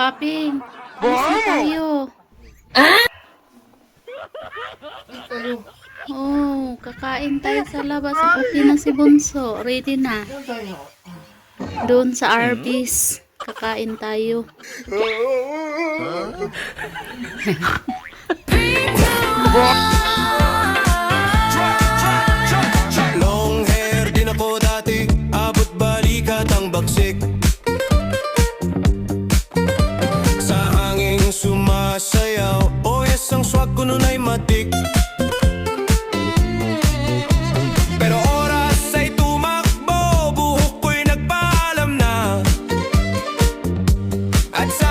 Paping, alis na tayo. Oh, kakain tayo sa labas. Okay na si Bunso. Ready na. Doon sa Arby's. Kakain tayo. Long hair din ako dati, abot balikat ang bagsik. Sa hangin sumasayaw, oh yes, ang swag ko nun ay matik. Pero oras ay tumakbo, buhok ko'y nagpaalam na. At sa